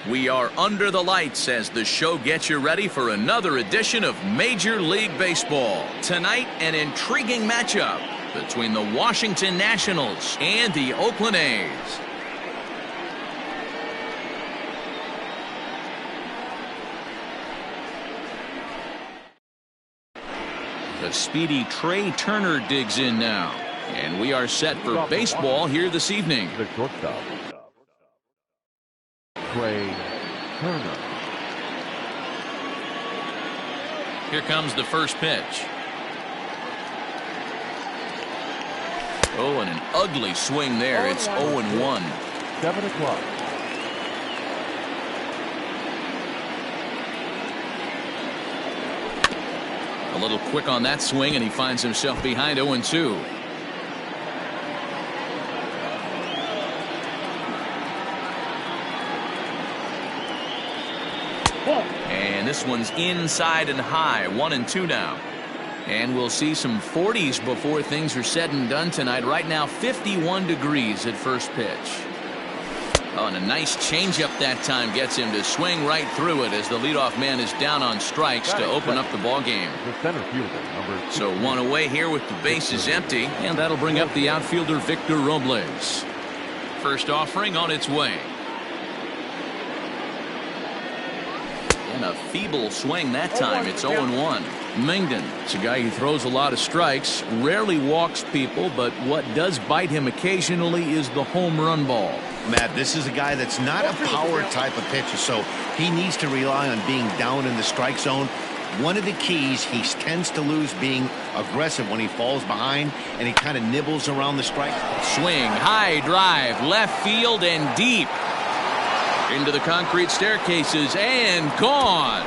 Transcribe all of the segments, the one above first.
We are under the lights as the show gets you ready for another edition of Major League Baseball. Tonight, an intriguing matchup between the Washington Nationals and the Oakland A's. The speedy Trey Turner digs in now. And we are set for baseball here this evening. The shortstop, Trey Turner. Here comes the first pitch. Oh, and an ugly swing there. It's 0-1. 7 o'clock. A little quick on that swing, and he finds himself behind 0-2. And this one's inside and high. 1-2 now. And we'll see some 40s before things are said and done tonight. Right now, 51 degrees at first pitch. Oh, and a nice changeup that time gets him to swing right through it as the leadoff man is down on strikes to open up the ball game. The center fielder, number 2. So one away here with the bases empty, and that'll bring up the outfielder Victor Robles. First offering on its way. And a feeble swing that time. It's 0-1. Mengden, it's a guy who throws a lot of strikes, rarely walks people, but what does bite him occasionally is the home run ball. Matt, this is a guy that's not a power type of pitcher, so he needs to rely on being down in the strike zone. One of the keys, he tends to lose being aggressive when he falls behind, and he kind of nibbles around the strike. Swing, high drive, left field and deep. Into the concrete staircases and gone.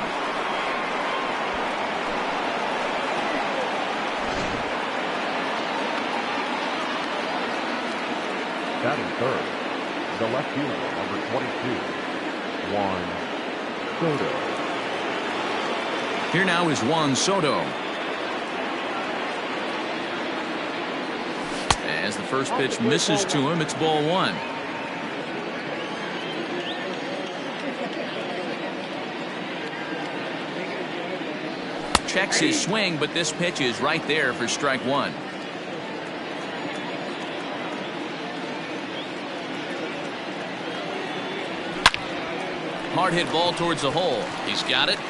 Batting third, the left fielder, number 22, Juan Soto. Here now is Juan Soto. As the first pitch misses to him, it's ball 1. Checks his swing, but this pitch is right there for strike 1. Hard hit ball towards the hole. He's got it.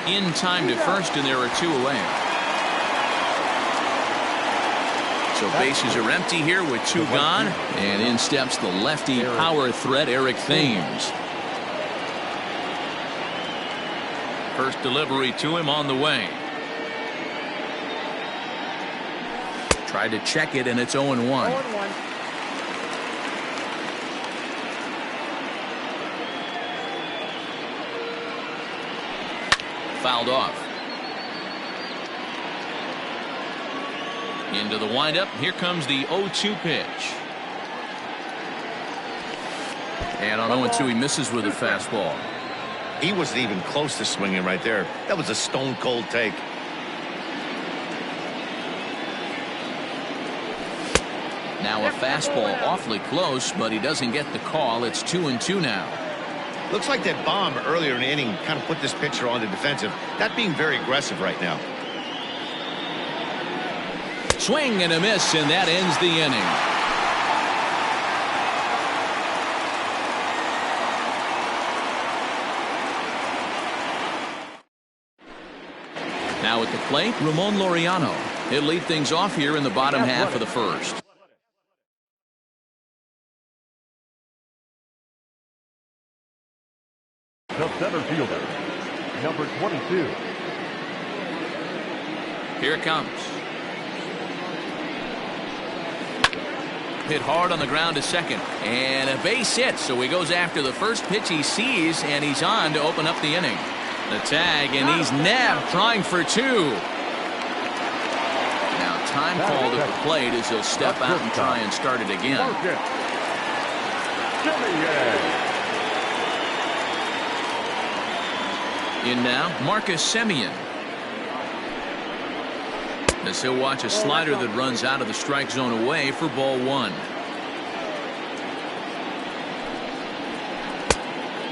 In time to first, and there are 2 away. So bases are empty here with 2 gone, and in steps the lefty power threat Eric Thames. First delivery to him on the way. Tried to check it, and it's 0-1. Fouled off. Into the windup. Here comes the 0-2 pitch. And on 0-2 he misses with a fastball. He wasn't even close to swinging right there. That was a stone cold take. Now a fastball awfully close, but he doesn't get the call. It's 2-2 now. Looks like that bomb earlier in the inning kind of put this pitcher on the defensive. Not being very aggressive right now. Swing and a miss, and that ends the inning. Now at the plate, Ramon Laureano. He'll lead things off here in the bottom half of the first. The center fielder, number 22. Here it comes. Hit hard on the ground to second. And a base hit, so he goes after the first pitch he sees, and he's on to open up the inning. The tag, and he's nabbed, trying for 2. Now time called at the plate as he'll step out and try and start it again. In now, Marcus Semien. As he'll watch a slider that runs out of the strike zone away for ball 1.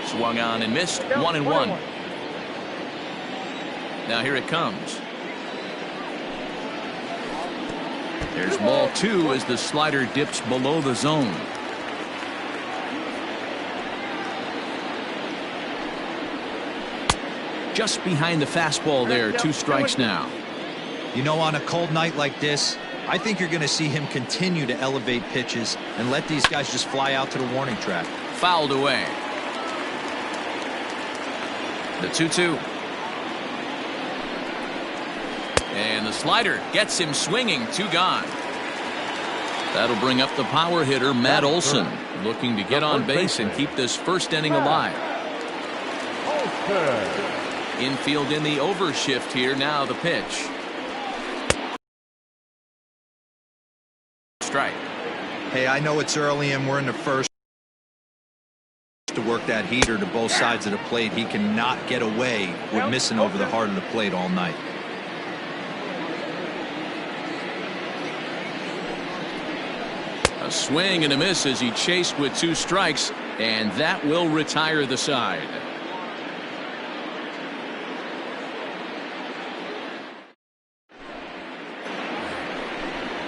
Swung on and missed. 1-1. Now here it comes. There's ball 2 as the slider dips below the zone. Just behind the fastball there. 2 strikes now. You know, on a cold night like this, I think you're going to see him continue to elevate pitches and let these guys just fly out to the warning track. Fouled away. The 2-2. And the slider gets him swinging. 2 gone. That'll bring up the power hitter, Matt Olson, looking to get on base and keep this first inning alive. Infield in the overshift here. Now the pitch. Strike. Hey, I know it's early and we're in the first. To work that heater to both sides of the plate, he cannot get away with missing over the heart of the plate all night. A swing and a miss as he chased with 2 strikes, and that will retire the side.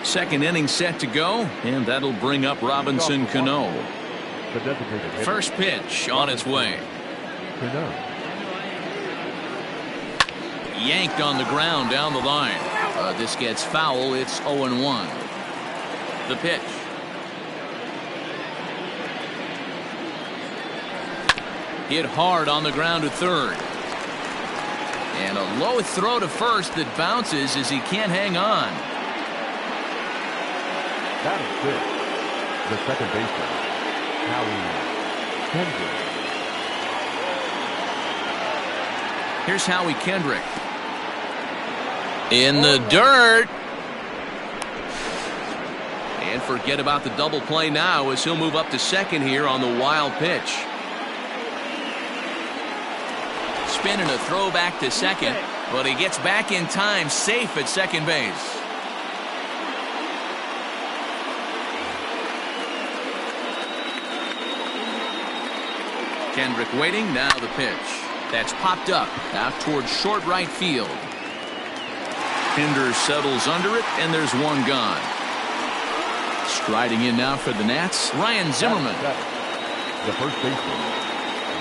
Second inning set to go, and that'll bring up Robinson Cano. First pitch on its way. Yanked on the ground down the line. This gets foul. It's 0-1. The pitch. Hit hard on the ground to third. And a low throw to first that bounces as he can't hang on. That is it. The second baseman, Howie Kendrick. Here's Howie Kendrick. In the dirt. And forget about the double play now as he'll move up to second here on the wild pitch. Spin and a throw back to second, but he gets back in time, safe at second base. Kendrick waiting. Now the pitch. That's popped up out towards short right field. Pinder settles under it, and there's 1 gone. Striding in now for the Nats, Ryan Zimmerman. The first baseman,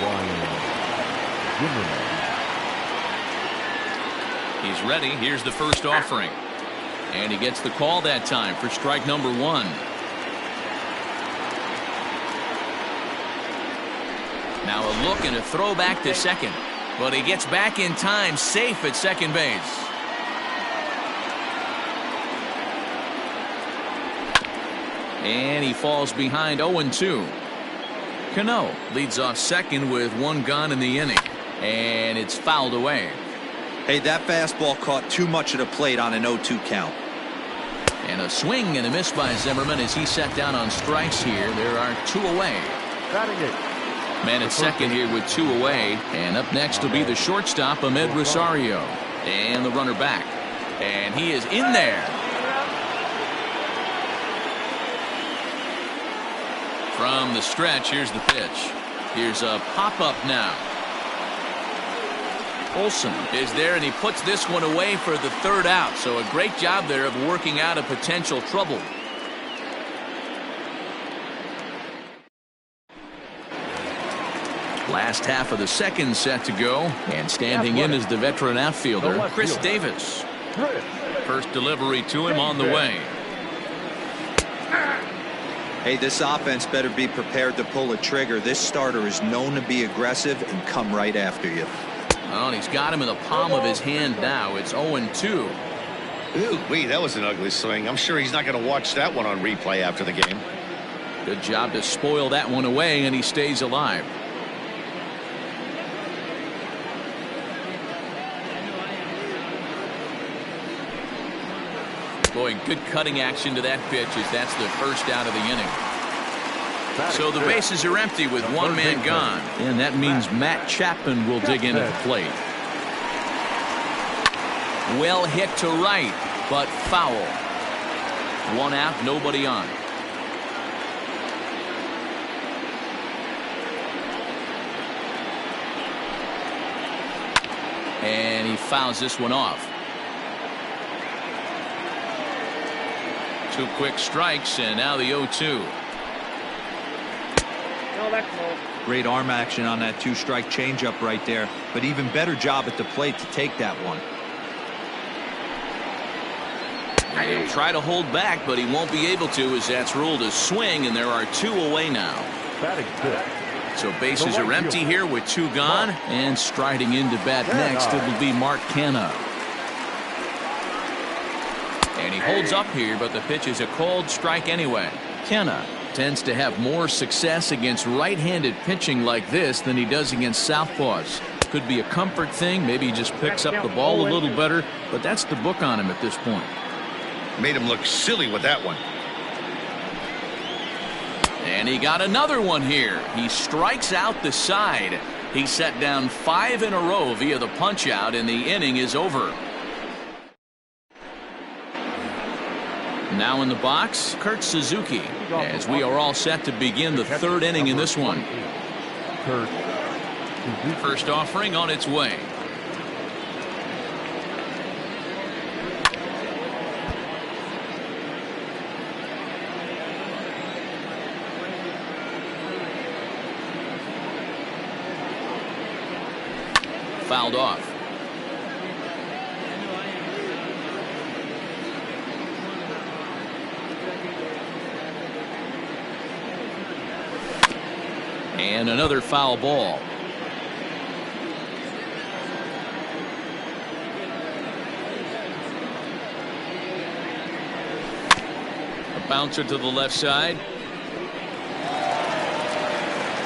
Ryan Zimmerman. He's ready. Here's the first offering. And he gets the call that time for strike number 1. Now a look and a throw back to second. But he gets back in time, safe at second base. And he falls behind 0-2. Cano leads off second with 1 gone in the inning. And it's fouled away. Hey, that fastball caught too much of the plate on an 0-2 count. And a swing and a miss by Zimmerman as he set down on strikes here. There are 2 away. Man at second here with 2 away. And up next will be the shortstop, Ahmed Rosario. And the runner back. And he is in there. From the stretch, here's the pitch. Here's a pop-up now. Olson is there, and he puts this one away for the 3rd out. So a great job there of working out a potential trouble. Last half of the second set to go, and standing in is the veteran outfielder, Chris Davis. First delivery to him on the way. Hey, this offense better be prepared to pull a trigger. This starter is known to be aggressive and come right after you. Oh, and he's got him in the palm of his hand now. It's 0-2. Ooh, that was an ugly swing. I'm sure he's not going to watch that one on replay after the game. Good job to spoil that one away, and he stays alive. Boy, good cutting action to that pitch as that's the first out of the inning. So the bases are empty with 1 man gone. And that means Matt Chapman will dig in at the plate. Well hit to right, but foul. 1 out, nobody on. And he fouls this one off. 2 quick strikes, and now the 0-2. Great arm action on that 2-strike changeup right there, but even better job at the plate to take that one. And he'll try to hold back, but he won't be able to, as that's ruled a swing, and there are 2 away now. Batting fifth. So bases are empty here with 2 gone, and striding into bat next, it will be Mark Canha. And he holds up here, but the pitch is a called strike anyway. Canha tends to have more success against right-handed pitching like this than he does against southpaws. Could be a comfort thing. Maybe he just picks up the ball a little better, but that's the book on him at this point. Made him look silly with that one. And he got another one here. He strikes out the side. He set down 5 in a row via the punch out, and the inning is over. Now in the box, Kurt Suzuki, as we are all set to begin the 3rd inning in this one. First offering on its way. Fouled off. And another foul ball. A bouncer to the left side.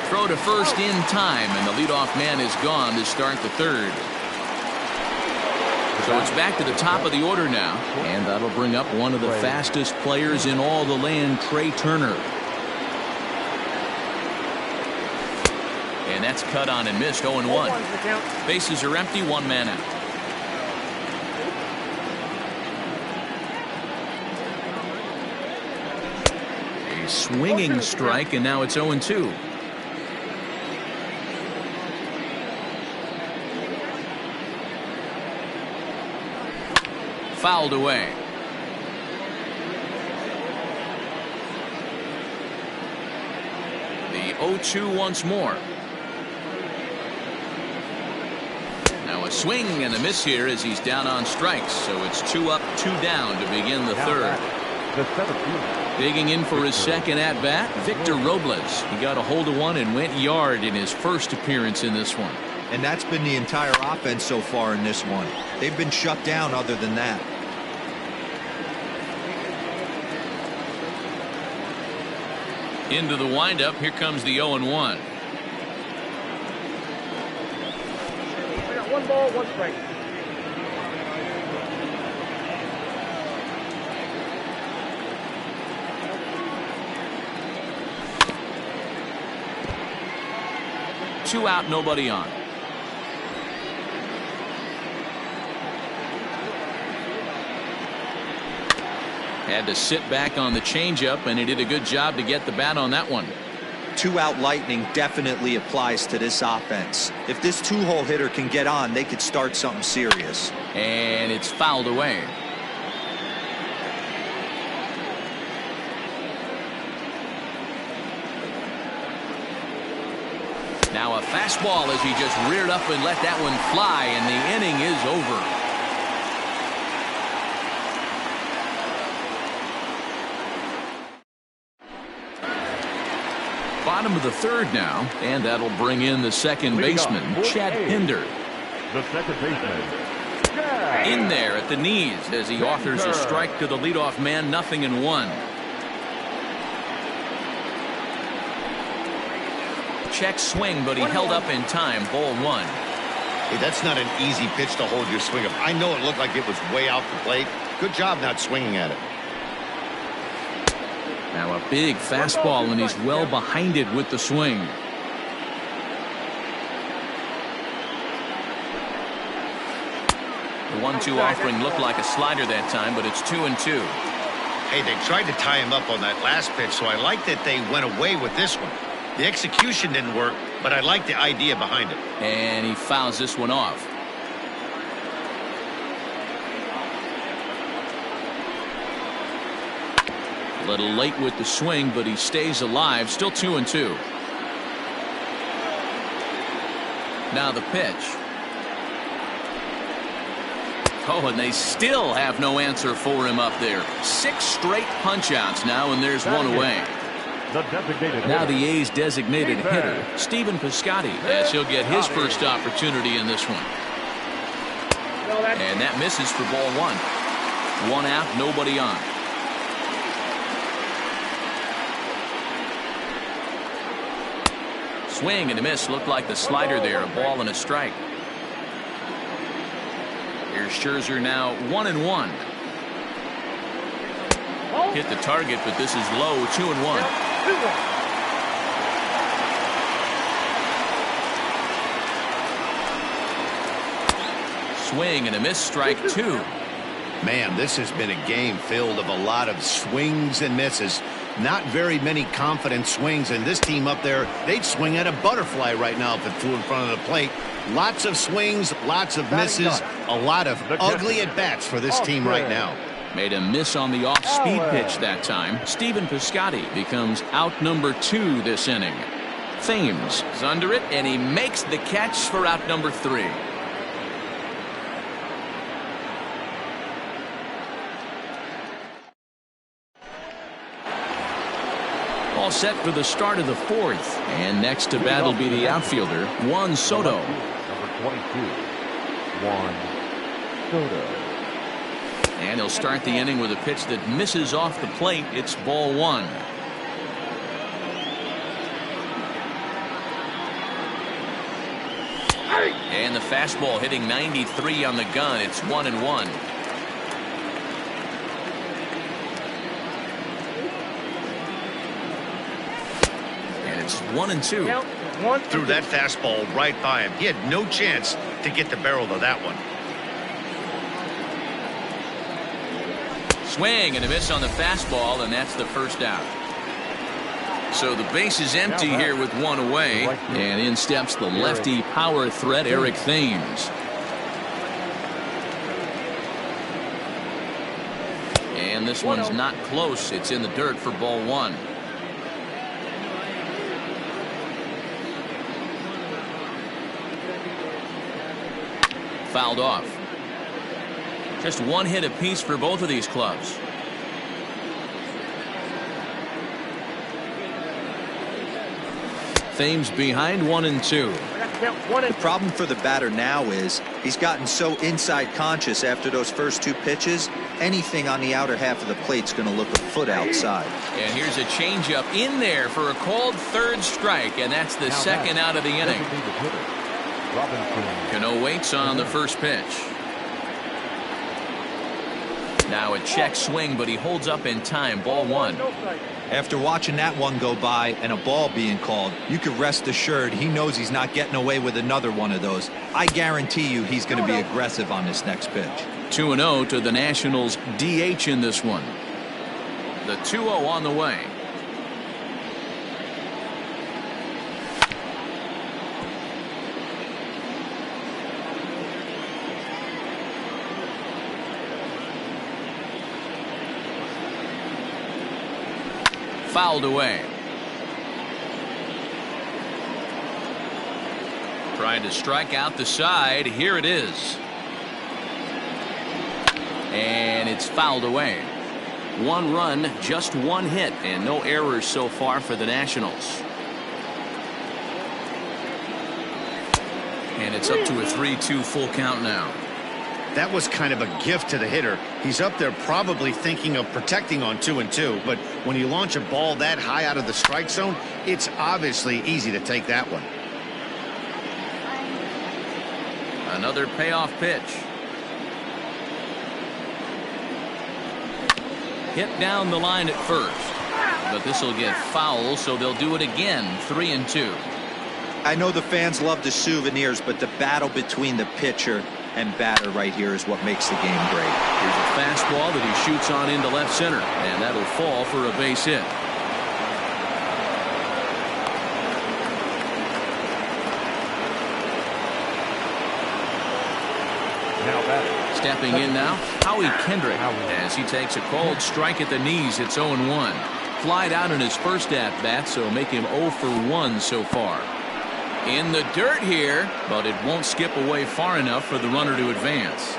Throw to first in time, and the leadoff man is gone to start the 3rd. So it's back to the top of the order now, and that'll bring up one of the fastest players in all the land, Trey Turner. And that's cut on and missed. 0-1. Bases are empty, 1 man out. A swinging strike, and now it's 0-2. Fouled away. The 0-2 once more. Now a swing and a miss here as he's down on strikes. So it's 2 up, 2 down to begin the 3rd. Digging in for his second at bat, Victor Robles. He got a hold of one and went yard in his first appearance in this one. And that's been the entire offense so far in this one. They've been shut down other than that. Into the windup. Here comes the 0-1. I got 1 ball, 1 strike. Two out, nobody on. Had to sit back on the changeup, and he did a good job to get the bat on that one. 2-out lightning definitely applies to this offense. If this 2-hole hitter can get on, they could start something serious. And it's fouled away. Now a fastball as he just reared up and let that one fly, and the inning is over. Bottom of the 3rd now, and that'll bring in the second baseman, Chad Pinder. The second baseman, In there at the knees as he offers a strike to the leadoff man, 0-1. Check swing, but he held up in time. Ball 1. Hey, that's not an easy pitch to hold your swing of. I know it looked like it was way out the plate. Good job not swinging at it. Now a big fastball, and he's well behind it with the swing. The 1-2 offering looked like a slider that time, but it's 2-2. Hey, they tried to tie him up on that last pitch, so I like that they went away with this one. The execution didn't work, but I like the idea behind it. And he fouls this one off. A little late with the swing, but he stays alive. Still 2-2. Now the pitch. Oh, and they still have no answer for him up there. 6 straight punch-outs now, and there's one away. Now the A's designated hitter, Stephen Piscotty, as he'll get his first opportunity in this one. And that misses for ball 1. 1 out, nobody on. Swing and a miss. Looked like the slider there. A ball and a strike. Here's Scherzer now 1-1. Hit the target, but this is low. 2-1. Swing and a miss. Strike 2. Man, this has been a game filled of a lot of swings and misses. Not very many confident swings, and this team up there, they'd swing at a butterfly right now if it flew in front of the plate. Lots of swings, lots of misses, a lot of ugly at-bats for this team right now. Made a miss on the off-speed pitch that time. Stephen Piscotty becomes out number 2 this inning. Thames is under it, and he makes the catch for out number 3. All set for the start of the 4th, and next to bat will be the outfielder, Juan Soto. Number 22, Juan Soto. And he'll start the inning with a pitch that misses off the plate. It's ball 1. And the fastball hitting 93 on the gun. It's 1-1. It's 1-2. Threw that fastball right by him. He had no chance to get the barrel to that one. Swing and a miss on the fastball, and that's the first out. So the base is empty here with 1 away, and in steps the lefty power threat, Eric Thames. And this one's not close. It's in the dirt for ball 1. Fouled off. Just 1 hit apiece for both of these clubs. Thames behind 1-2. The problem for the batter now is he's gotten so inside conscious after those first 2 pitches. Anything on the outer half of the plate's going to look a foot outside. And here's a changeup in there for a called 3rd strike, and that's the second out of the inning. Cano waits on the first pitch. Now a check swing, but he holds up in time. Ball 1. After watching that one go by and a ball being called, you can rest assured he knows he's not getting away with another one of those. I guarantee you he's going to be aggressive on this next pitch. 2-0 to the Nationals DH in this one. The 2-0 on the way. Fouled away. Trying to strike out the side. Here it is. And it's fouled away. 1 run, just 1 hit, and no errors so far for the Nationals. And it's up to a 3-2 full count now. That was kind of a gift to the hitter. He's up there probably thinking of protecting on 2-2, but when you launch a ball that high out of the strike zone, it's obviously easy to take that one. Another payoff pitch. Hit down the line at first, but this will get foul, so they'll do it again. 3-2. I know the fans love the souvenirs, but the battle between the pitcher and batter right here is what makes the game great. Here's a fastball that he shoots on into left center, and that'll fall for a base hit. Now batting, Stepping in now, Howie Kendrick, as he takes a cold strike at the knees. It's 0-1. Flied out in his first at-bat, so make him 0 for 1 so far. In the dirt here, but it won't skip away far enough for the runner to advance.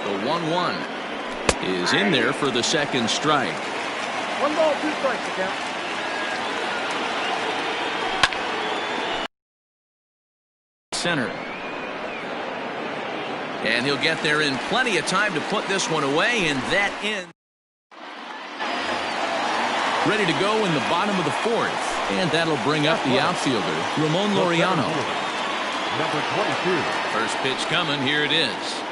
The 1-1 is in there for the second strike. 1 ball, 2 strikes, the count. Center. And he'll get there in plenty of time to put this one away, and that ends. Ready to go in the bottom of the fourth, and that'll bring up the outfielder, Ramon Laureano. Number 22. First pitch coming. Here it is.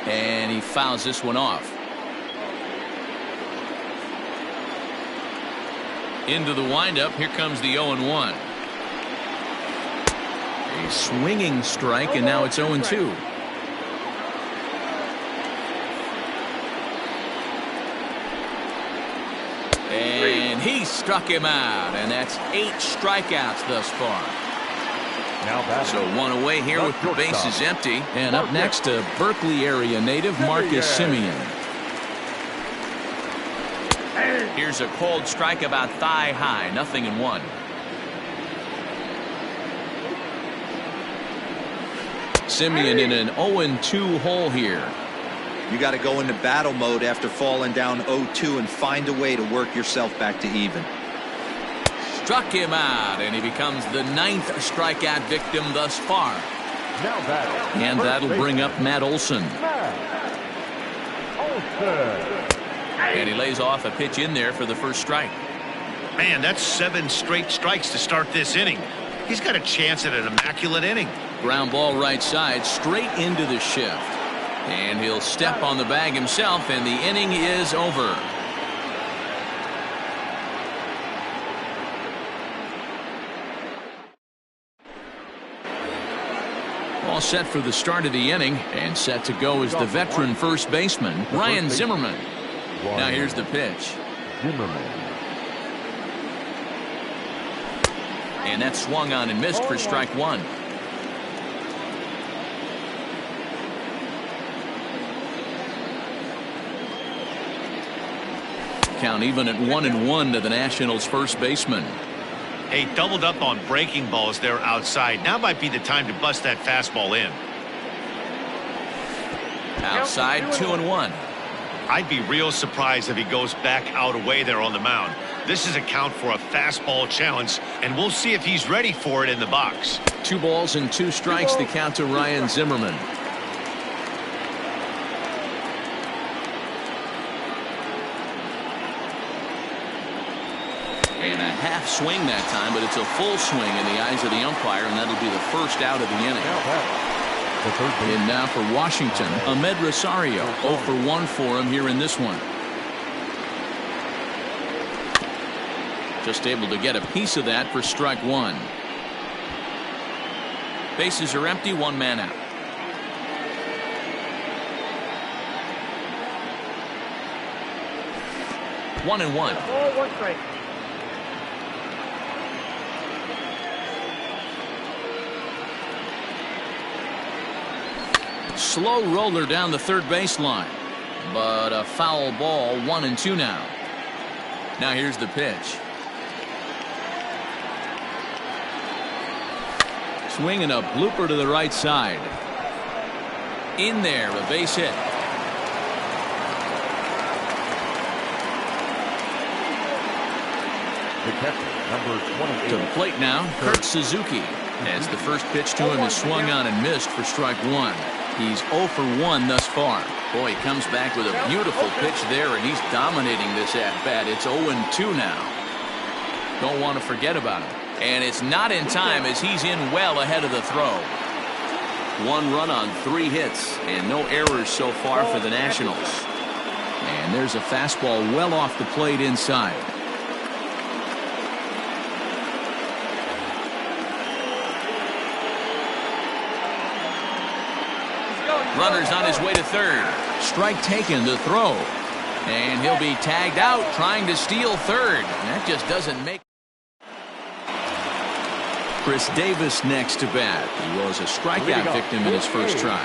And he fouls this one off. Into the windup. Here comes the 0-1. A swinging strike, and now it's 0-2. And he struck him out, and that's 8 strikeouts thus far. Now batting. So one away here with the bases empty. And up next, a Berkeley area native, Marcus Semien. Here's a cold strike about thigh high, 0-1. Semien in an 0-2 hole here. You got to go into battle mode after falling down 0-2 and find a way to work yourself back to even. Struck him out, and he becomes the 9th strikeout victim thus far. Now batting. And that'll bring up Matt Olson. And he lays off a pitch in there for the first strike. Man, that's 7 straight strikes to start this inning. He's got a chance at an immaculate inning. Ground ball right side, straight into the shift. And he'll step on the bag himself, and the inning is over. All set for the start of the inning, and set to go is the veteran first baseman, Ryan Zimmerman. Now here's the pitch. Zimmerman. And that swung on and missed for strike 1. Count even at 1-1 to the Nationals first baseman. Hey, doubled up on breaking balls there outside. Now might be the time to bust that fastball in. Outside, 2-1. I'd be real surprised if he goes back out away there on the mound. This is a count for a fastball challenge, and we'll see if he's ready for it in the box. 2 balls and 2 strikes, the count to Ryan Zimmerman. And a half swing that time, but it's a full swing in the eyes of the umpire, and that'll be the first out of the inning. And now for Washington, Ahmed Rosario. 0 for 1 for him here in this one. Just able to get a piece of that for strike 1. Bases are empty, 1 man out. One and one. Ball, 1 strike. Slow roller down the third baseline, but a foul ball. 1-2 now. Now here's the pitch. Swinging a blooper to the right side. In there, a base hit. The catcher, number 28. To the plate now, Kurt Suzuki. As the first pitch to him is swung on and missed for strike 1. He's 0 for 1 thus far. Boy, he comes back with a beautiful pitch there, and he's dominating this at-bat. It's 0-2 now. Don't want to forget about him. And it's not in time, as he's in well ahead of the throw. 1 run on 3 hits, and no errors so far for the Nationals. And there's a fastball well off the plate inside. Runner's on his way to third. Strike taken, the throw. And he'll be tagged out trying to steal third. And that just doesn't make. Chris Davis next to bat. He was a strikeout victim in his first try.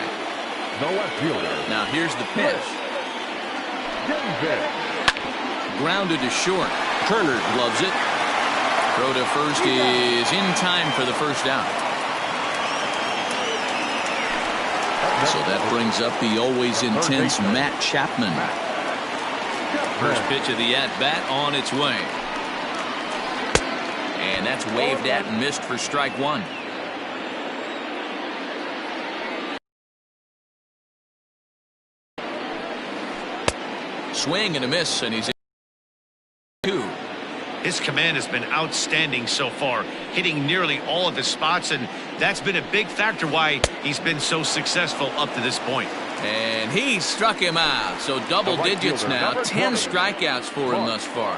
The left fielder. Now here's the pitch. Davis. Grounded to short. Turner gloves it. Throw to first is in time for the first out. So that brings up the always intense Matt Chapman. First pitch of the at-bat on its way. And that's waved at and missed for strike one. Swing and a miss, and he's in two. His command has been outstanding so far, hitting nearly all of his spots, and that's been a big factor why he's been so successful up to this point. And he struck him out, so double digits now. 10 strikeouts for him thus far.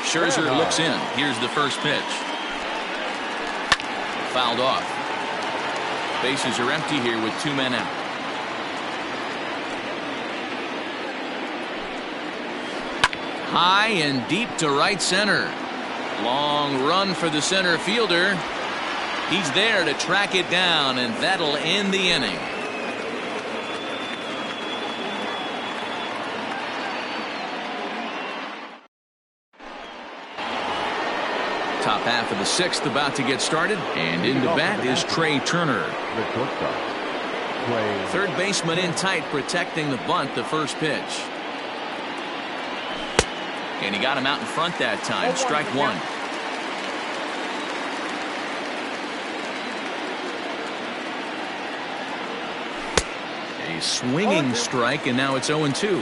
Scherzer looks in. Here's the first pitch. Fouled off. Bases are empty here with 2 men out. High and deep to right center. Long run for the center fielder. He's there to track it down, and that'll end the inning. Top half of the 6th about to get started, and into bat is Trey Turner. The shortstop. Third baseman in tight, protecting the bunt. The first pitch, and he got him out in front that time. Strike one. A swinging strike, and now it's 0-2.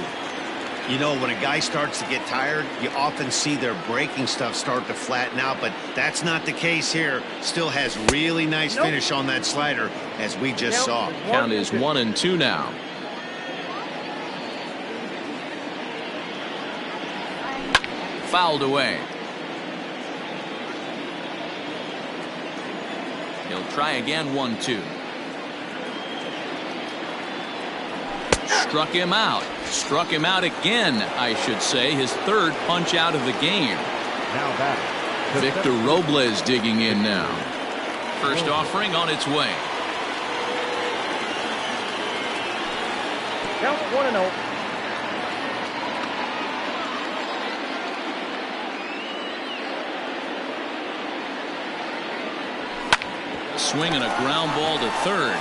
You know, when a guy starts to get tired, you often see their breaking stuff start to flatten out, but that's not the case here. Still has really nice finish on that slider, as we just saw. Count is 1-2 now. Fouled away. He'll try again. 1-2. Struck him out. Struck him out again, I should say. His third punch out of the game. Now back. Victor Robles digging in now. First offering on its way. Count 1-0. Swing and a ground ball to third.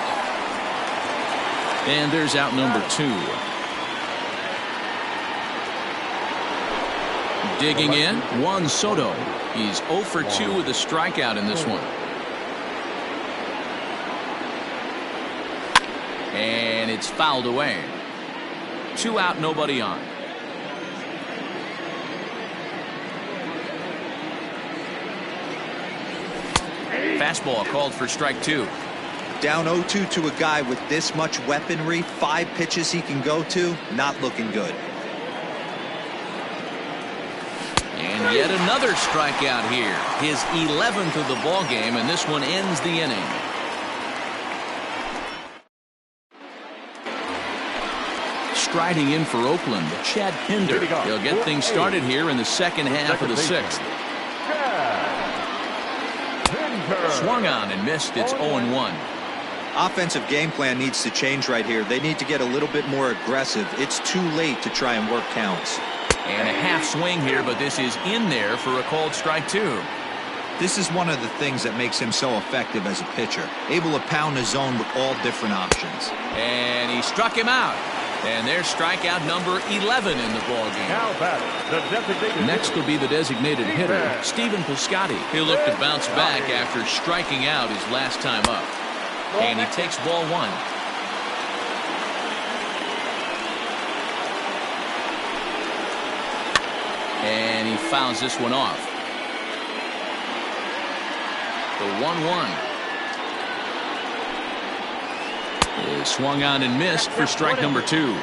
And there's out number 2. Digging in, Juan Soto. He's 0 for 2 with a strikeout in this one. And it's fouled away. 2 out, nobody on. Fastball called for strike 2. Down 0-2 to a guy with this much weaponry, 5 pitches he can go to, not looking good. And yet another strikeout here. His 11th of the ball game, and this one ends the inning. Striding in for Oakland, Chad Pinder. He'll get things started here in the second half of the 6th. Swung on and missed. It's 0-1. Offensive game plan needs to change right here. They need to get a little bit more aggressive. It's too late to try and work counts. And a half swing here, but this is in there for a called strike 2. This is one of the things that makes him so effective as a pitcher. Able to pound the zone with all different options. And he struck him out. And there's strikeout number 11 in the ballgame. Next will be the designated hitter, Stephen Piscotty. He'll look to bounce back after striking out his last time up. And he takes ball 1. And he fouls this one off. The 1-1. Is swung on and missed for strike number 2.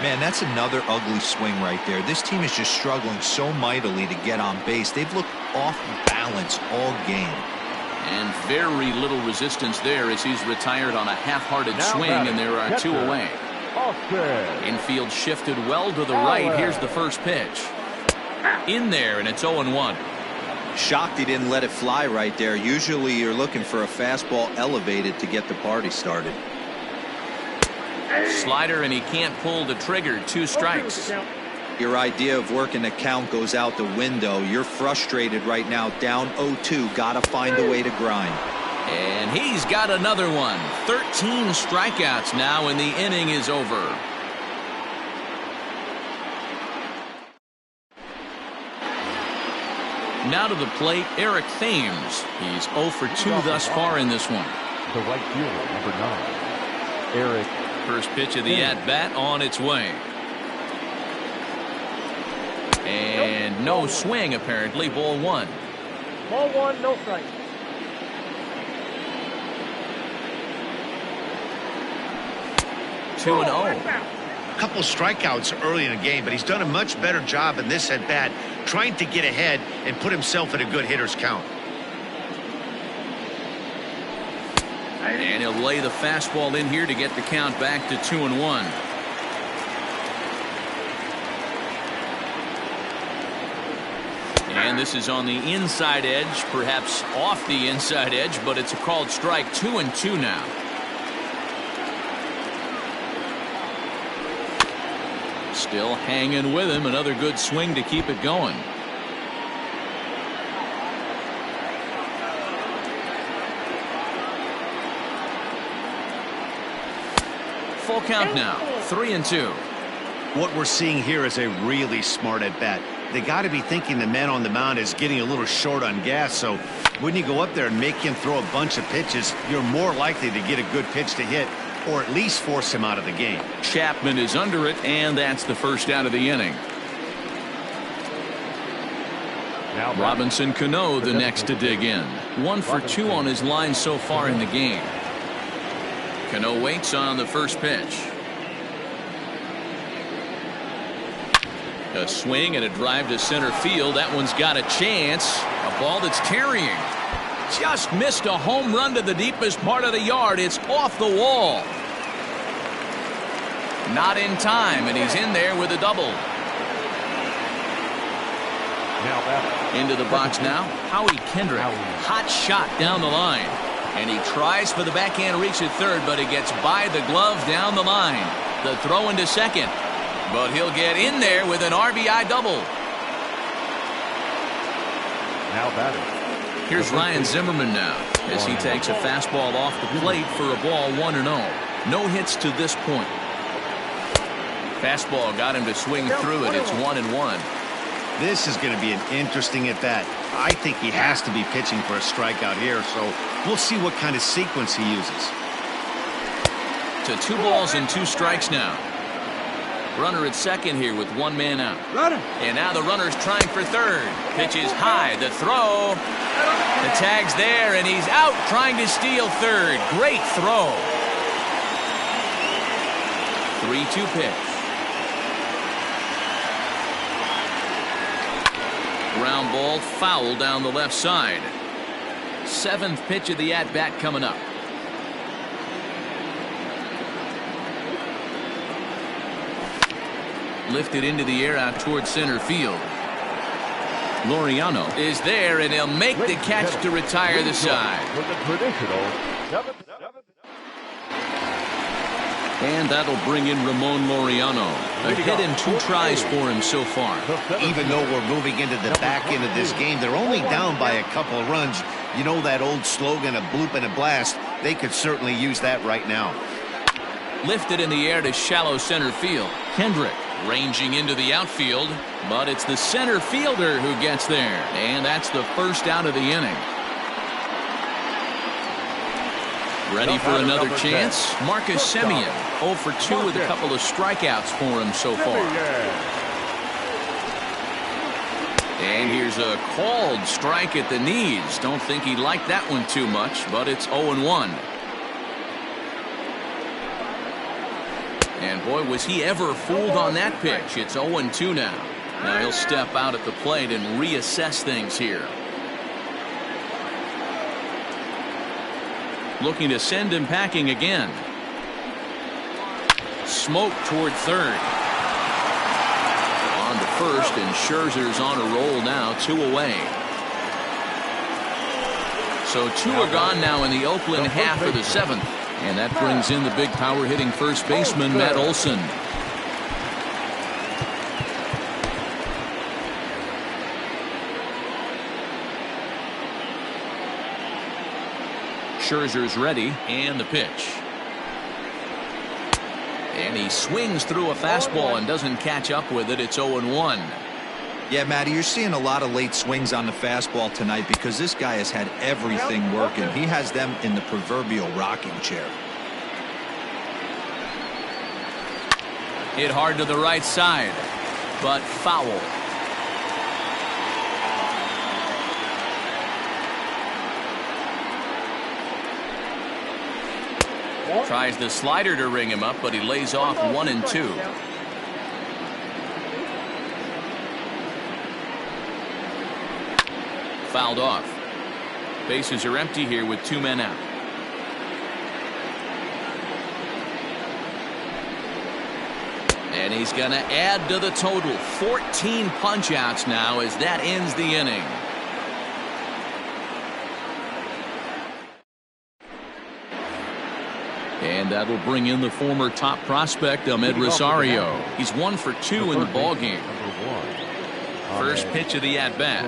Man, that's another ugly swing right there. This team is just struggling so mightily to get on base. They've looked off balance all game. And very little resistance there as he's retired on a half-hearted swing, and there are 2 away. Infield shifted well to the right. Here's the first pitch. In there, and it's 0-1. Shocked he didn't let it fly right there. Usually you're looking for a fastball elevated to get the party started. Slider, and he can't pull the trigger. 2 strikes. Your idea of working the count goes out the window. You're frustrated right now, down 0-2. Gotta find a way to grind. And he's got another one. 13 strikeouts now, and the inning is over. Now to the plate, Eric Thames. He's 0 for 2 thus far in this one. The right fielder, number 9, Eric. First pitch of the at-bat on its way. And no swing, apparently. Ball 1. Ball 1, no strike. Two and 0. A couple strikeouts early in the game, but he's done a much better job in this at-bat trying to get ahead and put himself in a good hitter's count. And he'll lay the fastball in here to get the count back to 2-1. And this is on the inside edge, perhaps off the inside edge, but it's a called strike. 2-2 now. Still hanging with him. Another good swing to keep it going. Full count now. 3-2. What we're seeing here is a really smart at-bat. They got to be thinking the man on the mound is getting a little short on gas, so when you go up there and make him throw a bunch of pitches, you're more likely to get a good pitch to hit or at least force him out of the game. Chapman is under it, and that's the first out of the inning. Now Robinson Cano the next to dig in. 1 for 2 on his line so far in the game. Cano waits on the first pitch. A swing and a drive to center field. That one's got a chance. A ball that's carrying. Just missed a home run to the deepest part of the yard. It's off the wall. Not in time, and he's in there with a double. Now batter. Into the box now, Howie Kendrick. Hot shot down the line. And he tries for the backhand reach at third, but it gets by the glove down the line. The throw into second. But he'll get in there with an RBI double. Now batter. Here's Ryan Zimmerman now as he takes a fastball off the plate for a ball 1-0. No hits to this point. Fastball got him to swing through it. It's 1-1. This is going to be an interesting at-bat. I think he has to be pitching for a strikeout here, so we'll see what kind of sequence he uses. To 2 balls and 2 strikes now. Runner at second here with 1 man out. Runner. And now the runner's trying for third. Pitch is high. The throw. The tag's there, and he's out trying to steal third. Great throw. 3-2 pitch. Ground ball foul down the left side. 7th pitch of the at-bat coming up. Lifted into the air out towards center field. Laureano is there, and he'll make the catch to retire the side. With the traditional 7-7. And that'll bring in Ramon Laureano. A hit and 2 tries for him so far. Even though we're moving into the back end of this game, they're only down by a couple of runs. You know that old slogan, a bloop and a blast. They could certainly use that right now. Lifted in the air to shallow center field. Kendrick ranging into the outfield, but it's the center fielder who gets there, and that's the first out of the inning. Ready for another chance? Marcus Semien, 0 for 2 with a couple of strikeouts for him so far. And here's a called strike at the knees. Don't think he liked that one too much, but it's 0-1. And boy, was he ever fooled on that pitch. It's 0-2 now. Now he'll step out at the plate and reassess things here. Looking to send him packing again. Smoke toward third. On to first, and Scherzer's on a roll now, 2 away. So 2 are gone now in the Oakland half of the 7th. And that brings in the big power hitting first baseman, Matt Olson. Scherzer's ready, and the pitch. And he swings through a fastball and doesn't catch up with it. It's 0-1. Yeah, Matty, you're seeing a lot of late swings on the fastball tonight because this guy has had everything working. He has them in the proverbial rocking chair. Hit hard to the right side, but foul. Tries the slider to ring him up, but he lays off 1-2. Fouled off. Bases are empty here with 2 men out. And he's going to add to the total. 14 punch-outs now as that ends the inning. And that'll bring in the former top prospect, Amed Rosario. He's 1 for 2 in the ballgame. First pitch of the at-bat.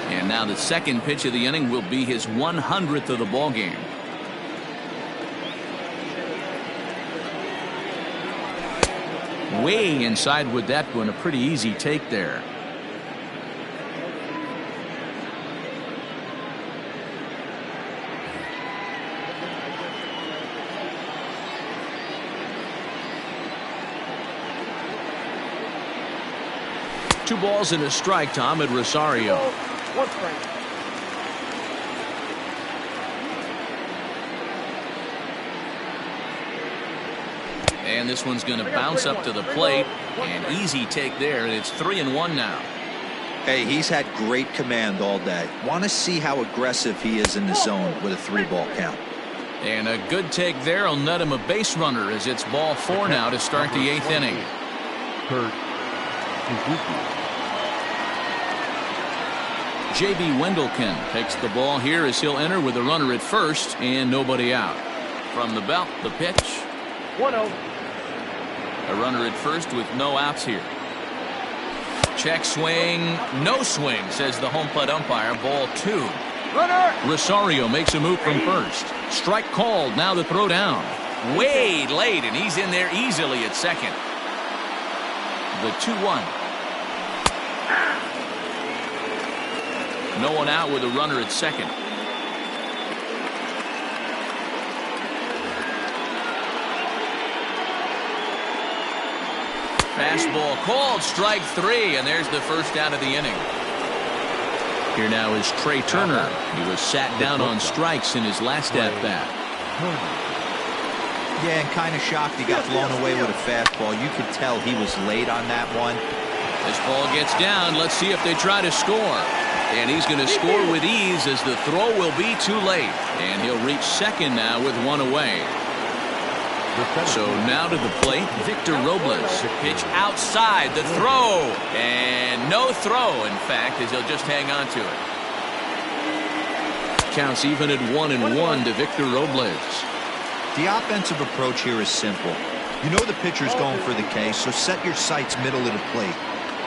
And now the second pitch of the inning will be his 100th of the ballgame. Way inside with that one. A pretty easy take there. Two balls and a strike to Amed Rosario. 1 strike. And this one's going to bounce up to the plate. An easy take there, and it's 3-1 now. Hey, he's had great command all day. Want to see how aggressive he is in the zone with a 3-ball count. And a good take there will net him a base runner as it's ball 4 now to start the 8th inning. Kurt Suzuki. J.B. Wendelken takes the ball here as he'll enter with a runner at first and nobody out. From the belt, the pitch. 1-0. A runner at first with no outs here. Check swing, no swing, says the home plate umpire. Ball 2. Runner. Rosario makes a move from first. Strike called. Now the throw down. Way late, and he's in there easily at second. The 2-1. No one out with a runner at second. Fastball called, strike 3, and there's the first out of the inning. Here now is Trey Turner. He was sat down on strikes in his last at bat. Yeah, and kind of shocked he got blown away with a fastball. You could tell he was late on that one. This ball gets down. Let's see if they try to score. And he's going to score with ease as the throw will be too late. And he'll reach second now with 1 away. So now to the plate, Victor Robles. Pitch outside, the throw. And no throw, in fact, as he'll just hang on to it. Counts even at 1-1 to Victor Robles. The offensive approach here is simple. You know the pitcher's going for the K, so set your sights middle of the plate.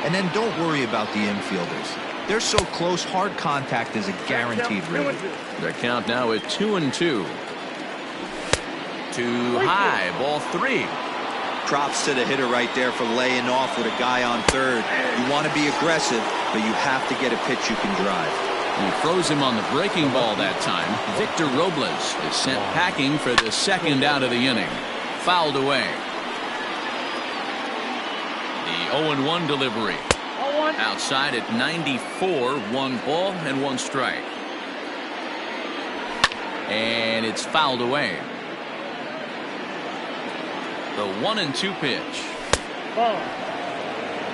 And then don't worry about the infielders. They're so close, hard contact is a guaranteed rating. The count now at 2-2. Too high, ball 3. Props to the hitter right there for laying off with a guy on third. You want to be aggressive, but you have to get a pitch you can drive. He froze him on the breaking ball that time. Victor Robles is sent packing for the second out of the inning. Fouled away. The 0-1 delivery. Outside at 94, 1 ball and 1 strike. And it's fouled away. The 1-2 pitch.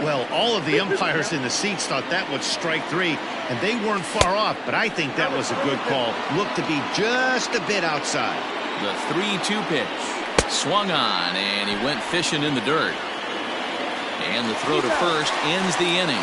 Well, all of the umpires in the seats thought that was strike 3, and they weren't far off, but I think that was a good call. Looked to be just a bit outside. The 3-2 pitch. Swung on, and he went fishing in the dirt. And the throw to first ends the inning.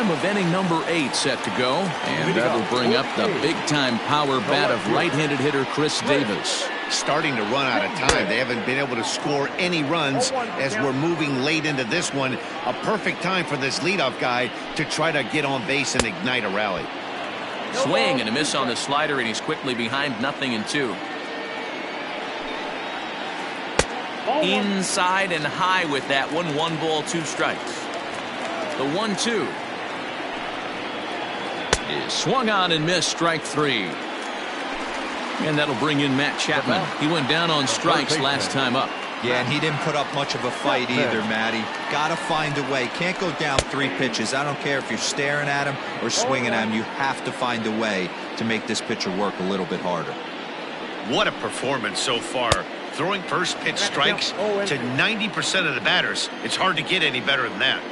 Bottom of inning number 8 set to go. And that'll bring up the big-time power bat of right-handed hitter Chris Davis. Starting to run out of time. They haven't been able to score any runs as we're moving late into this one. A perfect time for this leadoff guy to try to get on base and ignite a rally. Swing and a miss on the slider, and he's quickly behind 0-2. Inside and high with that one. 1 ball, 2 strikes. The 1-2 is swung on and missed. Strike 3. And that'll bring in Matt Chapman. He went down on strikes last time up. Yeah, and he didn't put up much of a fight either, Matty. Gotta find a way. Can't go down 3 pitches. I don't care if you're staring at him or swinging at him. You have to find a way to make this pitcher work a little bit harder. What a performance so far. Throwing first pitch strikes to 90% of the batters. It's hard to get any better than that.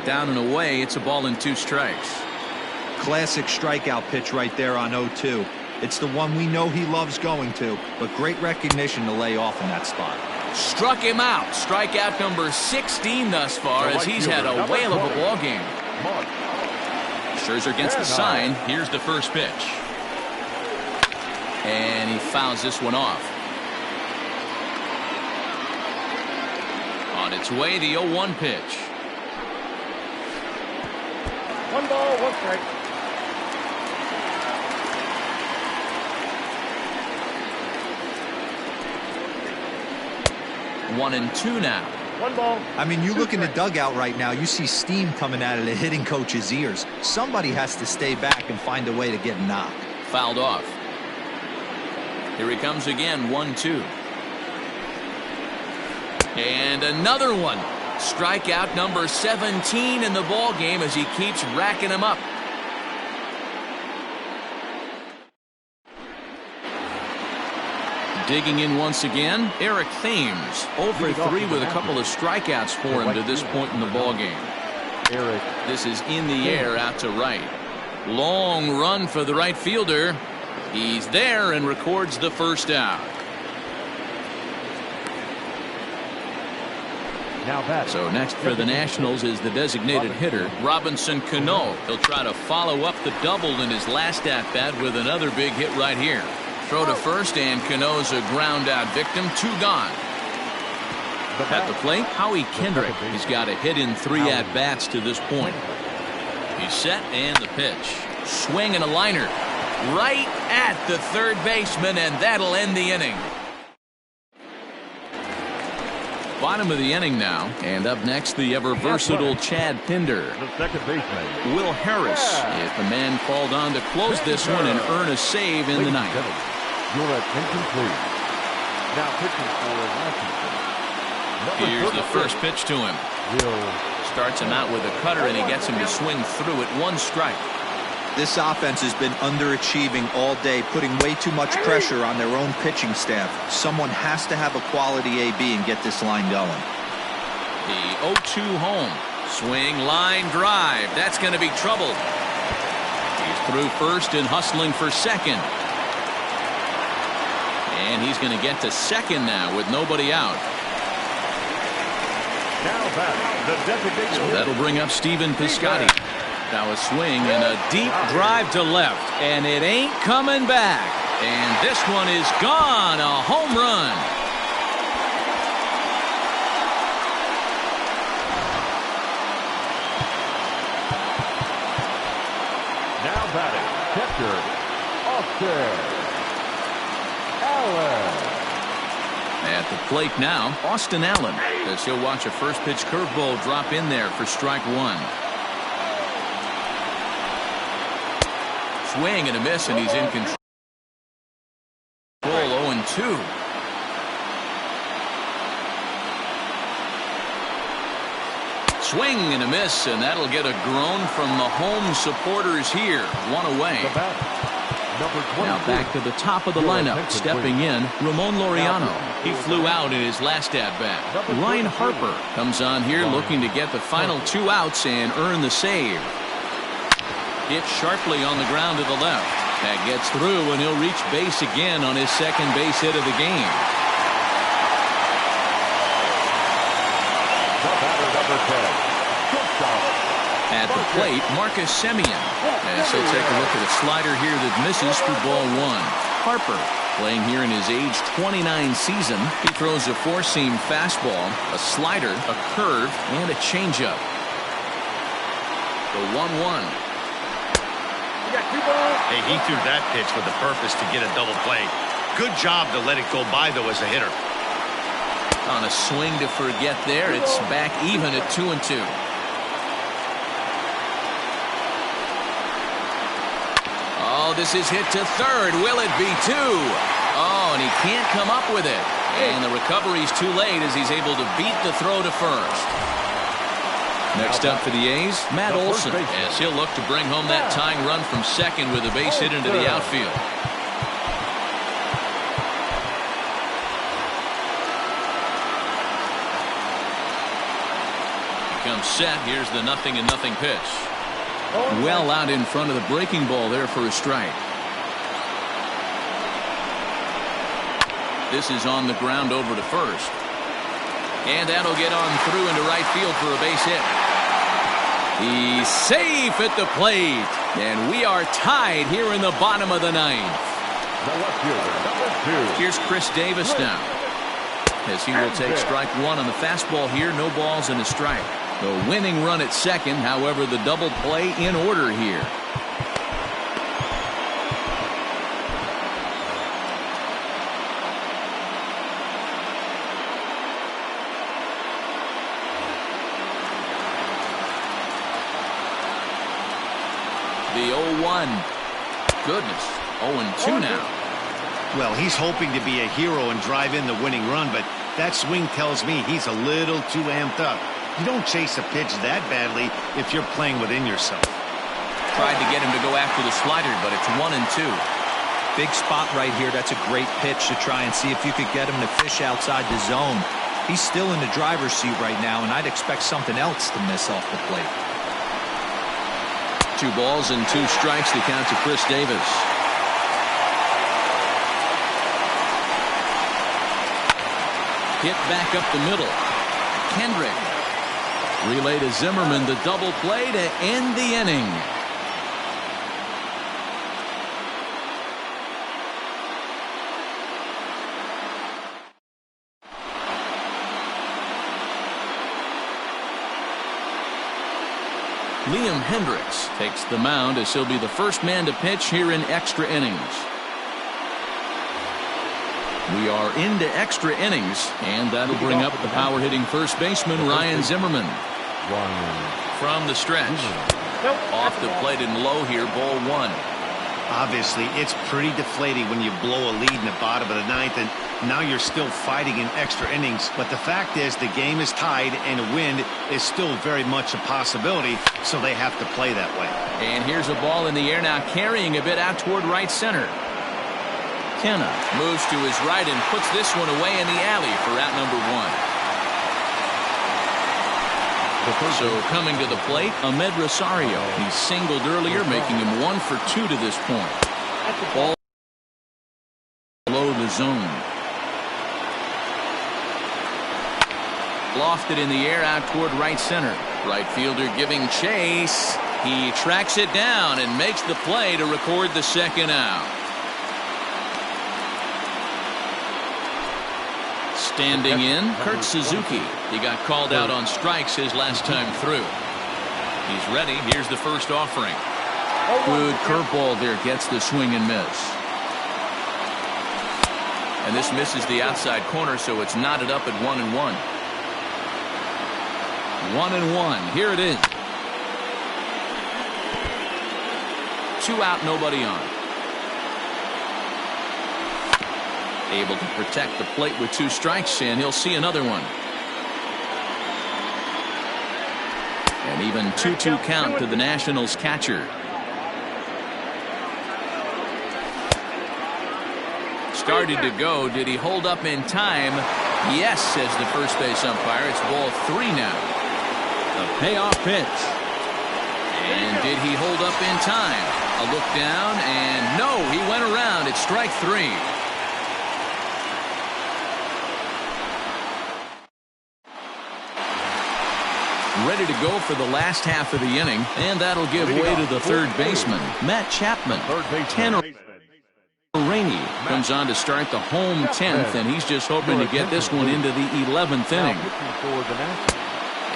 Down and away. It's a ball and 2 strikes. Classic strikeout pitch right there on 0-2. It's the one we know he loves going to, but great recognition to lay off in that spot. Struck him out. Strikeout number 16 thus far as he's had a whale of a ball game. Scherzer gets the sign. Here's the first pitch. And he fouls this one off. On its way, the 0-1 pitch. 1 ball, 1 strike. One and 2 now. 1 ball. I mean, you look in the dugout right now, you see steam coming out of the hitting coach's ears. Somebody has to stay back and find a way to get knocked. Fouled off. Here he comes again. 1-2. And another one. Strikeout number 17 in the ball game as he keeps racking them up. Digging in once again, Eric Thames. 0 for 3 with a couple of strikeouts for him to this point in the ball game. This is in the air out to right. Long run for the right fielder. He's there and records the first out. So next for the Nationals is the designated hitter, Robinson Cano. He'll try to follow up the double in his last at-bat with another big hit right here. Throw to first, and Cano's a ground-out victim. 2 gone. At the plate, Howie Kendrick. He's got a hit in 3 at-bats to this point. He's set, and the pitch. Swing and a liner. Right at the third baseman, and that'll end the inning. Bottom of the inning now, and up next the ever-versatile Chad Pinder. The second baseman, Will Harris is the man called on to close this one and earn a save in the ninth. Your attention, please. Now pitching for Washington. Here's the first pitch to him. Starts him out with a cutter, and he gets him to swing through it. 1 strike. This offense has been underachieving all day, putting way too much pressure on their own pitching staff. Someone has to have a quality AB and get this line going. The 0-2 home. Swing, line, drive. That's going to be trouble. He's through first and hustling for second. And he's going to get to second now with nobody out. So that'll bring up Stephen Piscotty. Now a swing and a deep drive to left, and it ain't coming back. And this one is gone. A home run. Now batting, catcher, Austin Allen. At the plate now, Austin Allen, as he'll watch a first pitch curveball drop in there for strike 1. Swing and a miss, and he's in control. 0-2. Swing and a miss, and that'll get a groan from the home supporters here. 1 away. Now back to the top of the lineup. Stepping in, Ramon Laureano. He flew out in his last at-bat. Ryan Harper comes on here looking to get the final 2 outs and earn the save. Hit sharply on the ground to the left. That gets through, and he'll reach base again on his second base hit of the game. The batter, number 10, At the plate, Marcus Semien. As he'll take a look at a slider here that misses for ball 1. Harper, playing here in his age 29 season. He throws a four-seam fastball, a slider, a curve, and a changeup. The 1-1. Hey, he threw that pitch with the purpose to get a double play. Good job to let it go by, though, as a hitter. On a swing to forget there, it's back even at 2-2. Oh, this is hit to third. Will it be 2? Oh, and he can't come up with it. And the recovery's too late as he's able to beat the throw to first. Next up for the A's, Matt Olson, as he'll look to bring home that tying run from second with a base hit into the outfield. He comes set. Here's the 0-0 pitch. Well out in front of the breaking ball there for a strike. This is on the ground over to first. And that'll get on through into right field for a base hit. He's safe at the plate. And we are tied here in the bottom of the ninth. The left fielder, number 2. Here's Chris Davis now, as he will take strike 1 on the fastball here. No balls and a strike. The winning run at second, however, the double play in order here. The 0-1. Goodness. 0-2 now. Well, he's hoping to be a hero and drive in the winning run, but that swing tells me he's a little too amped up. You don't chase a pitch that badly if you're playing within yourself. Tried to get him to go after the slider, but it's 1-2. Big spot right here. That's a great pitch to try and see if you could get him to fish outside the zone. He's still in the driver's seat right now, and I'd expect something else to miss off the plate. 2 balls and 2 strikes to count to Chris Davis. Hit back up the middle. Kendrick. Relay to Zimmerman, the double play to end the inning. Liam Hendricks takes the mound as he'll be the first man to pitch here in extra innings. We are into extra innings, and that'll bring up the power hitting first baseman Ryan Zimmerman. From the stretch. Off the plate and low here, ball 1. Obviously, it's pretty deflating when you blow a lead in the bottom of the ninth, and now you're still fighting in extra innings. But the fact is, the game is tied, and a win is still very much a possibility, so they have to play that way. And here's a ball in the air now, carrying a bit out toward right center. Kenna moves to his right and puts this one away in the alley for out number 1. So coming to the plate, Ahmed Rosario. He singled earlier, making him 1 for 2 to this point. Ball below the zone. Lofted in the air out toward right center. Right fielder giving chase. He tracks it down and makes the play to record the second out. Standing in, Kurt Suzuki. He got called out on strikes his last time through. He's ready. Here's the first offering. Good curveball there, gets the swing and miss. And this misses the outside corner, so it's knotted up at 1-1. 1-1. Here it is. 2 out, nobody on. Able to protect the plate with 2 strikes, and he'll see another one. And even 2-2 count to the Nationals catcher. Started to go. Did he hold up in time? Yes, says the first base umpire. It's ball 3 now. The payoff pitch. And did he hold up in time? A look down, and no, he went around. It's strike 3. ready to go for the last half of the inning, and that'll give way to the third baseman, Matt Chapman. Tanner Rainey comes on to start the home 10th, and he's just hoping to get this one into the 11th inning.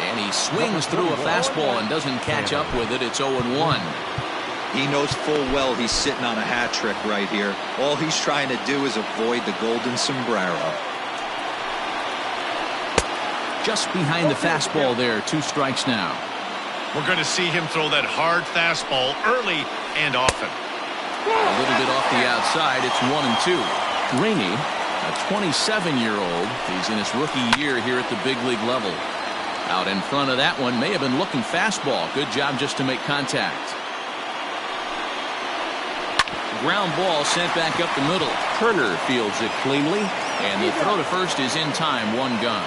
And he swings through a fastball and doesn't catch up with it. It's 0-1. He knows full well he's sitting on a hat trick right here. All he's trying to do is avoid the golden sombrero. Just behind the fastball there. 2 strikes now. We're going to see him throw that hard fastball early and often. A little bit off the outside. It's 1-2. Rainey, a 27-year-old. He's in his rookie year here at the big league level. Out in front of that one, may have been looking fastball. Good job just to make contact. Ground ball sent back up the middle. Turner fields it cleanly, and the throw to first is in time. 1 gone.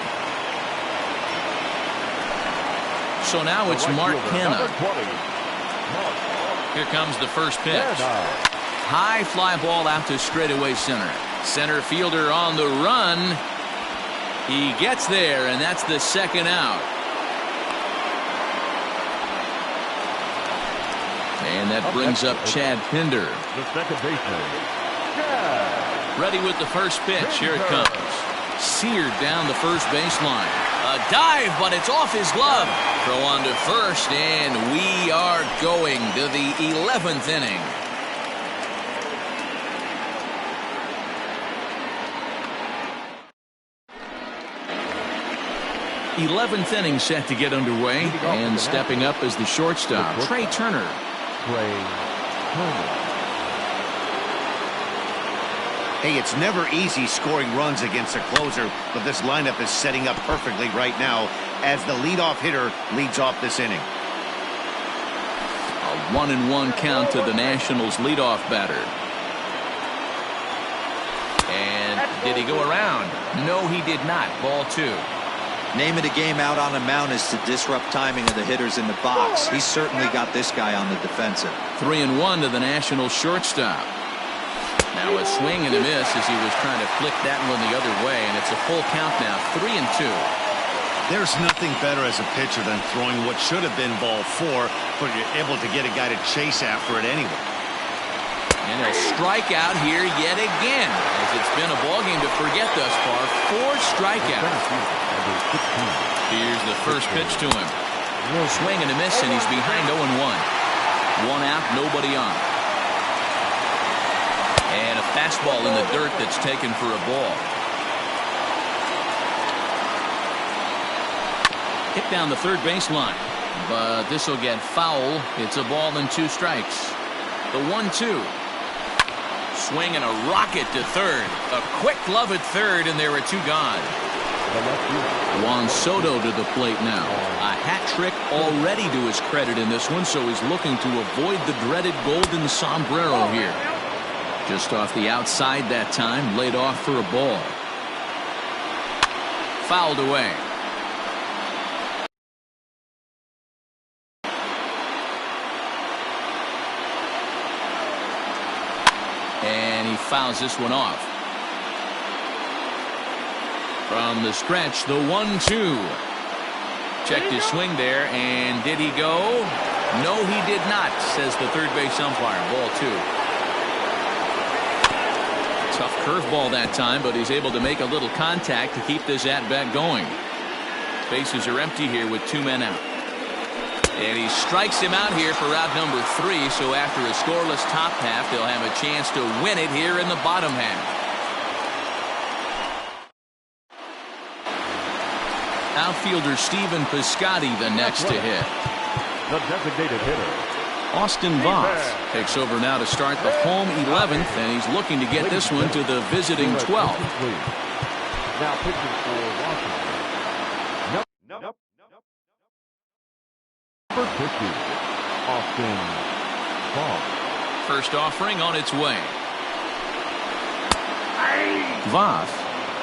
So now it's Mark Canha. Here comes the first pitch. High fly ball out to straightaway center. Center fielder on the run. He gets there, and that's the second out. And that brings up Chad Pinder. The second baseman. Ready with the first pitch. Here it comes. Seared down the first baseline. A dive, but it's off his glove. Throw on to first, and we are going to the 11th inning. 11th inning set to get underway, and stepping up as the shortstop, Trey Turner. Hey, it's never easy scoring runs against a closer, but this lineup is setting up perfectly right now as the leadoff hitter leads off this inning. A 1-1 count to the Nationals leadoff batter. And did he go around? No, he did not. Ball 2. Name of the game out on the mound is to disrupt timing of the hitters in the box. He's certainly got this guy on the defensive. 3-1 to the Nationals shortstop. Now a swing and a miss as he was trying to flick that one the other way, and it's a full count now. 3-2. There's nothing better as a pitcher than throwing what should have been ball 4, but you're able to get a guy to chase after it anyway. And a strikeout here yet again, as it's been a ballgame to forget thus far. 4 strikeouts. Here's the first pitch to him. Swing and a miss, and he's behind 0-1. 1 out, nobody on. And a fastball in the dirt that's taken for a ball. Hit down the third baseline, but this will get foul. It's a ball and 2 strikes. The 1-2. Swing and a rocket to third. A quick glove at third, and there are 2 gone. Juan Soto to the plate now. A hat trick already to his credit in this one, so he's looking to avoid the dreaded golden sombrero here. Just off the outside that time, laid off for a ball. Fouled away. And he fouls this one off. From the stretch, the 1-2. Checked his swing there, and did he go? No, he did not, says the third base umpire. Ball 2. Tough curveball that time, but he's able to make a little contact to keep this at-bat going. Bases are empty here with 2 men out. And he strikes him out here for out number 3, so after a scoreless top half, they'll have a chance to win it here in the bottom half. Outfielder Stephen Piscotty the next to hit. The designated hitter. Austin Voth takes over now to start the home 11th, and he's looking to get this one to the visiting 12th. Now pitching for Washington. Nope. Number 50, Austin Voth. First offering on its way. Voth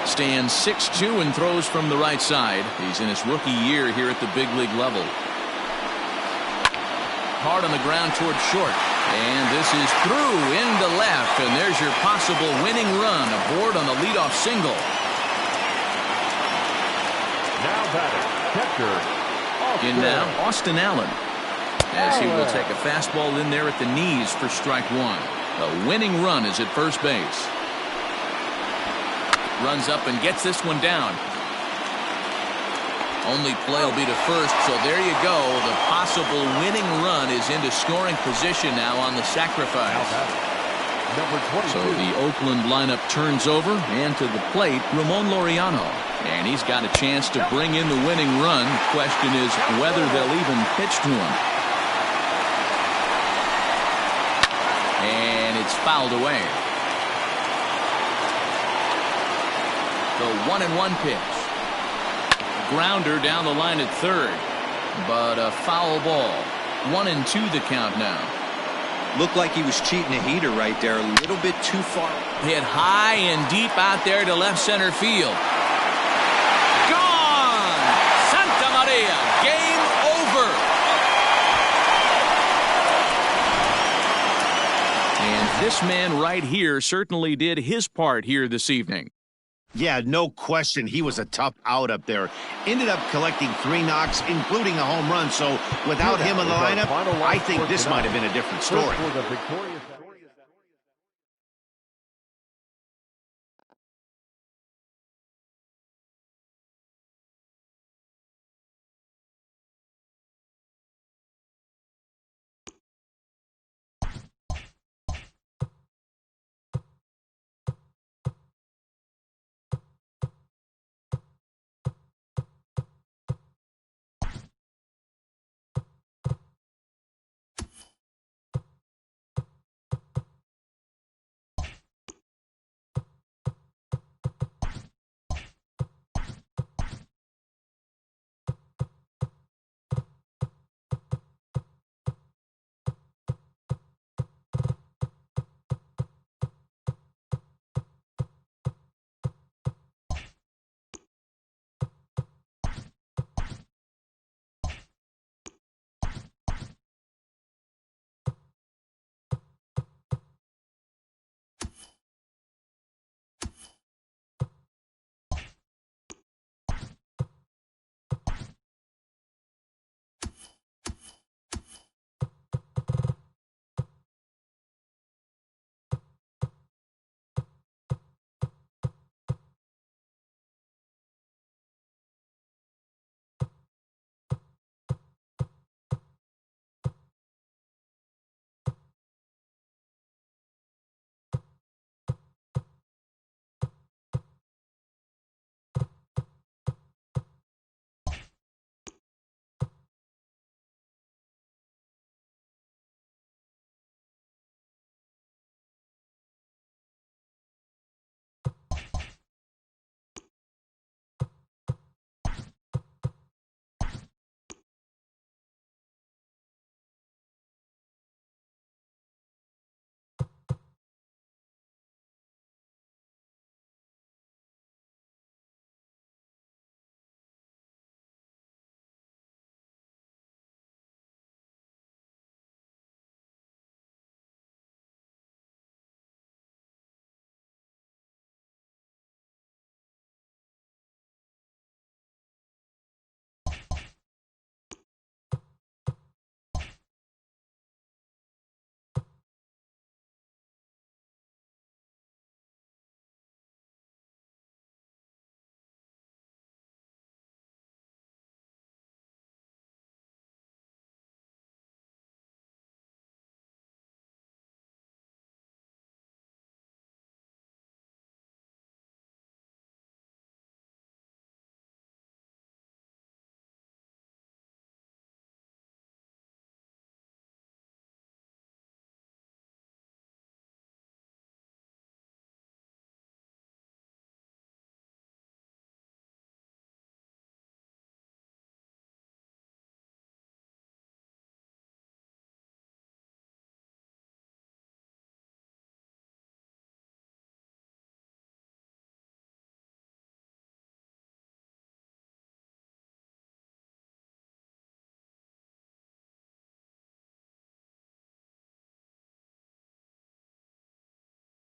stands 6'2" and throws from the right side. He's in his rookie year here at the big league level. Hard on the ground towards short. And this is through into left. And there's your possible winning run aboard on the leadoff single. Now batting, catcher, In now, Austin Allen, as he will take a fastball in there at the knees for strike one. A winning run is at first base. Runs up and gets this one down. Only play will be to first, so there you go. The possible winning run is into scoring position now on the sacrifice. So the Oakland lineup turns over, and to the plate, Ramon Laureano. And he's got a chance to bring in the winning run. The question is whether they'll even pitch to him. And it's fouled away. The 1-1 pitch. Grounder down the line at third, but a foul ball. 1-2 the count now. Looked like he was cheating a heater right there, a little bit too far. Hit high and deep out there to left center field. Gone! Santa Maria, game over. And this man right here certainly did his part here this evening. Yeah, no question. He was a tough out up there. Ended up collecting 3 knocks, including a home run. So without him in the lineup, I think this might have been a different story.